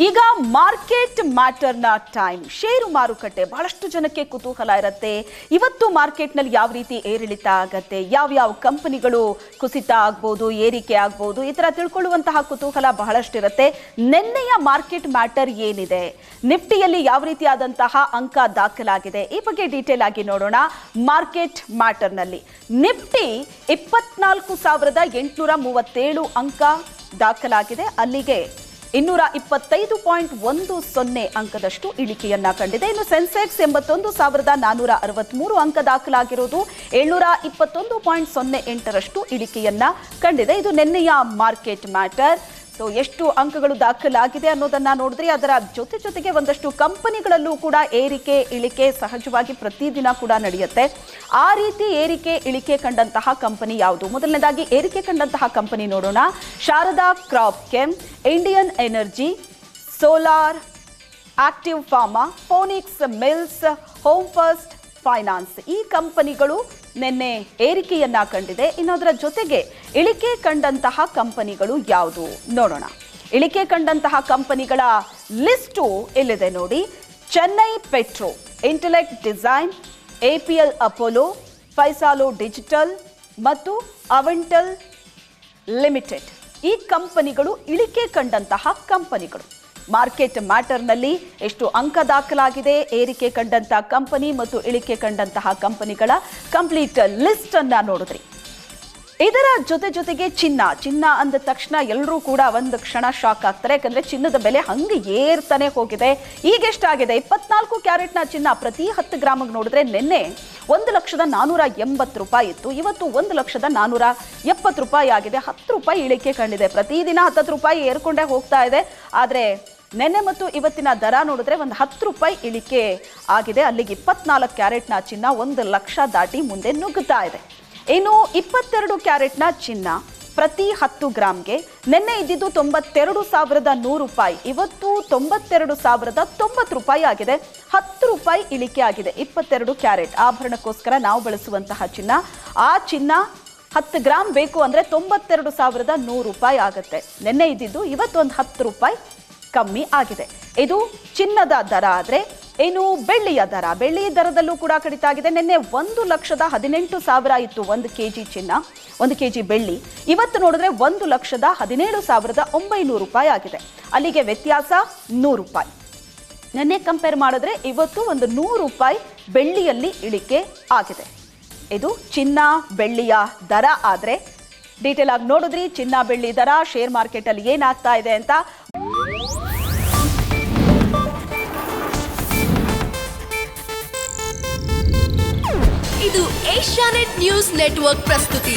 ಈಗ market ಮ್ಯಾಟರ್ನ time. ಷೇರು ಮಾರುಕಟ್ಟೆ ಬಹಳಷ್ಟು ಜನಕ್ಕೆ ಕುತೂಹಲ ಇರುತ್ತೆ. ಇವತ್ತು ಮಾರ್ಕೆಟ್ನಲ್ಲಿ ಯಾವ ರೀತಿ ಏರಿಳಿತ ಆಗತ್ತೆ, ಯಾವ ಕಂಪನಿಗಳು ಕುಸಿತ ಆಗ್ಬೋದು, ಏರಿಕೆ ಆಗ್ಬೋದು, ಈ ಥರ ತಿಳ್ಕೊಳ್ಳುವಂತಹ ಕುತೂಹಲ ಬಹಳಷ್ಟಿರುತ್ತೆ. ನಿನ್ನೆಯ ಮಾರ್ಕೆಟ್ ಮ್ಯಾಟರ್ ಏನಿದೆ, ನಿಫ್ಟಿಯಲ್ಲಿ ಯಾವ ರೀತಿಯಾದಂತಹ ಅಂಕ ದಾಖಲಾಗಿದೆ, ಈ ಬಗ್ಗೆ ಡೀಟೇಲ್ ಆಗಿ ನೋಡೋಣ. ಮಾರ್ಕೆಟ್ ಮ್ಯಾಟರ್ನಲ್ಲಿ ನಿಫ್ಟಿ 24,837 ಅಂಕ ದಾಖಲಾಗಿದೆ. ಅಲ್ಲಿಗೆ 225.10 ಅಂಕದಷ್ಟು ಇಳಿಕೆಯನ್ನ ಕಂಡಿದೆ. ಇನ್ನು ಸೆನ್ಸೆಕ್ಸ್ 81,463 ಅಂಕ ದಾಖಲಾಗಿರುವುದು 721.08ರಷ್ಟು ಇಳಿಕೆಯನ್ನ ಕಂಡಿದೆ. ಇದು ನಿನ್ನೆಯ ಮಾರ್ಕೆಟ್ ಮ್ಯಾಟರ್. ಸೊ ಎಷ್ಟು ಅಂಕಗಳು ದಾಖಲಾಗಿದೆ ಅನ್ನೋದನ್ನ ನೋಡಿದ್ರೆ ಅದರ ಜೊತೆಗೆ ಒಂದಷ್ಟು ಕಂಪನಿಗಳಲ್ಲೂ ಕೂಡ ಏರಿಕೆ ಇಳಿಕೆ ಸಹಜವಾಗಿ ಪ್ರತಿದಿನ ಕೂಡ ನಡೆಯುತ್ತೆ. ಆ ರೀತಿ ಏರಿಕೆ ಇಳಿಕೆ ಕಂಡಂತಹ ಕಂಪನಿ ಯಾವುದು? ಮೊದಲನೇದಾಗಿ ಏರಿಕೆ ಕಂಡಂತಹ ಕಂಪನಿ ನೋಡೋಣ. Sharda crop chem, Indian energy, solar, active pharma, Phoenix mills, home first finance ಈ ಕಂಪನಿಗಳು ನಿನ್ನೆ ಏರಿಕೆಯನ್ನ ಕಂಡಿದೆ. ಇನ್ನೊಂದರ ಜೊತೆಗೆ ಇಳಿಕೆ ಕಂಡಂತಹ ಕಂಪನಿಗಳು ಯಾವುದು ನೋಡೋಣ. ಇಳಿಕೆ ಕಂಡಂತಹ ಕಂಪನಿಗಳ ಲಿಸ್ಟು ಇಲ್ಲಿದೆ ನೋಡಿ. Chennai petro, intellect design, APL Apollo, Paisalo digital ಮತ್ತು ಅವೆಂಟಲ್ ಲಿಮಿಟೆಡ್ ಈ ಕಂಪನಿಗಳು ಇಳಿಕೆ ಕಂಡಂತಹ ಕಂಪನಿಗಳು. ಮಾರ್ಕೆಟ್ ಮ್ಯಾಟರ್ನಲ್ಲಿ ಎಷ್ಟು ಅಂಕ ದಾಖಲಾಗಿದೆ, ಏರಿಕೆ ಕಂಡಂತಹ ಕಂಪನಿ ಮತ್ತು ಇಳಿಕೆ ಕಂಡಂತಹ ಕಂಪನಿಗಳ ಕಂಪ್ಲೀಟ್ ಲಿಸ್ಟ್ ಅನ್ನ ನೋಡಿದ್ರಿ. ಇದರ ಜೊತೆಗೆ ಚಿನ್ನ ಅಂದ ತಕ್ಷಣ ಎಲ್ಲರೂ ಕೂಡ ಒಂದು ಕ್ಷಣ ಶಾಕ್ ಆಗ್ತಾರೆ. ಯಾಕಂದ್ರೆ ಚಿನ್ನದ ಬೆಲೆ ಹಂಗೆ ಏರ್ತಾನೆ ಹೋಗಿದೆ. ಈಗ ಎಷ್ಟಾಗಿದೆ? 24 ಕ್ಯಾರೆಟ್ನ ಚಿನ್ನ ಪ್ರತಿ 10 ಗ್ರಾಮಿಗೆ ನೋಡಿದ್ರೆ ನಿನ್ನೆ 1,480 ರೂಪಾಯಿ ಇತ್ತು. ಇವತ್ತು 1,470 ರೂಪಾಯಿ ಆಗಿದೆ. 10 ರೂಪಾಯಿ ಇಳಿಕೆ ಕಂಡಿದೆ. ಪ್ರತಿದಿನ 10 ರೂಪಾಯಿ ಏರ್ಕೊಂಡೇ ಹೋಗ್ತಾ ಇದೆ. ಆದರೆ ನಿನ್ನೆ ಮತ್ತು ಇವತ್ತಿನ ದರ ನೋಡಿದ್ರೆ ಒಂದು 10 ರೂಪಾಯಿ ಇಳಿಕೆ ಆಗಿದೆ. ಅಲ್ಲಿಗೆ 24 ಕ್ಯಾರೆಟ್ನ ಚಿನ್ನ 1 ಲಕ್ಷ ದಾಟಿ ಮುಂದೆ ನುಗ್ಗುತ್ತಾ ಇದೆ. ಇನ್ನು 22 ಕ್ಯಾರೆಟ್ನ ಚಿನ್ನ ಪ್ರತಿ 10 ಗ್ರಾಮ್ಗೆ ನಿನ್ನೆ ಇದ್ದಿದ್ದು 92,100 ರೂಪಾಯಿ, ಇವತ್ತು 92,090 ರೂಪಾಯಿ ಆಗಿದೆ. 10 ರೂಪಾಯಿ ಇಳಿಕೆ ಆಗಿದೆ. 22 ಕ್ಯಾರೆಟ್ ಆಭರಣಕ್ಕೋಸ್ಕರ ನಾವು ಬಳಸುವಂತಹ ಚಿನ್ನ, ಆ ಚಿನ್ನ 10 ಗ್ರಾಮ್ ಬೇಕು ಅಂದರೆ 92,100 ರೂಪಾಯಿ ಆಗುತ್ತೆ. ನಿನ್ನೆ ಇದ್ದಿದ್ದು ಇವತ್ತು ಒಂದು 10 ರೂಪಾಯಿ ಕಮ್ಮಿ ಆಗಿದೆ. ಇದು ಚಿನ್ನದ ದರ. ಆದರೆ ಏನು ಬೆಳ್ಳಿಯ ದರ? ಬೆಳ್ಳಿ ದರದಲ್ಲೂ ಕೂಡ ಕಡಿತ ಆಗಿದೆ. ನಿನ್ನೆ 1,18,000 ಇತ್ತು 1 ಕೆಜಿ ಚಿನ್ನ, 1 ಕೆಜಿ ಬೆಳ್ಳಿ. ಇವತ್ತು ನೋಡಿದ್ರೆ 1,17,900 ರೂಪಾಯಿ ಆಗಿದೆ. ಅಲ್ಲಿಗೆ ವ್ಯತ್ಯಾಸ 100 ರೂಪಾಯಿ. ನಿನ್ನೆ ಕಂಪೇರ್ ಮಾಡಿದ್ರೆ ಇವತ್ತು ಒಂದು 100 ರೂಪಾಯಿ ಬೆಳ್ಳಿಯಲ್ಲಿ ಇಳಿಕೆ ಆಗಿದೆ. ಇದು ಚಿನ್ನ ಬೆಳ್ಳಿಯ ದರ. ಆದರೆ ಡೀಟೇಲ್ ಆಗಿ ನೋಡಿದ್ರಿ ಚಿನ್ನ ಬೆಳ್ಳಿ ದರ, ಶೇರ್ ಮಾರ್ಕೆಟ್ ಅಲ್ಲಿ ಏನಾಗ್ತಾ ಇದೆ ಅಂತ. ಇದು ಏಷ್ಯಾನೆಟ್ ನ್ಯೂಸ್ ನೆಟ್ವರ್ಕ್ ಪ್ರಸ್ತುತಿ.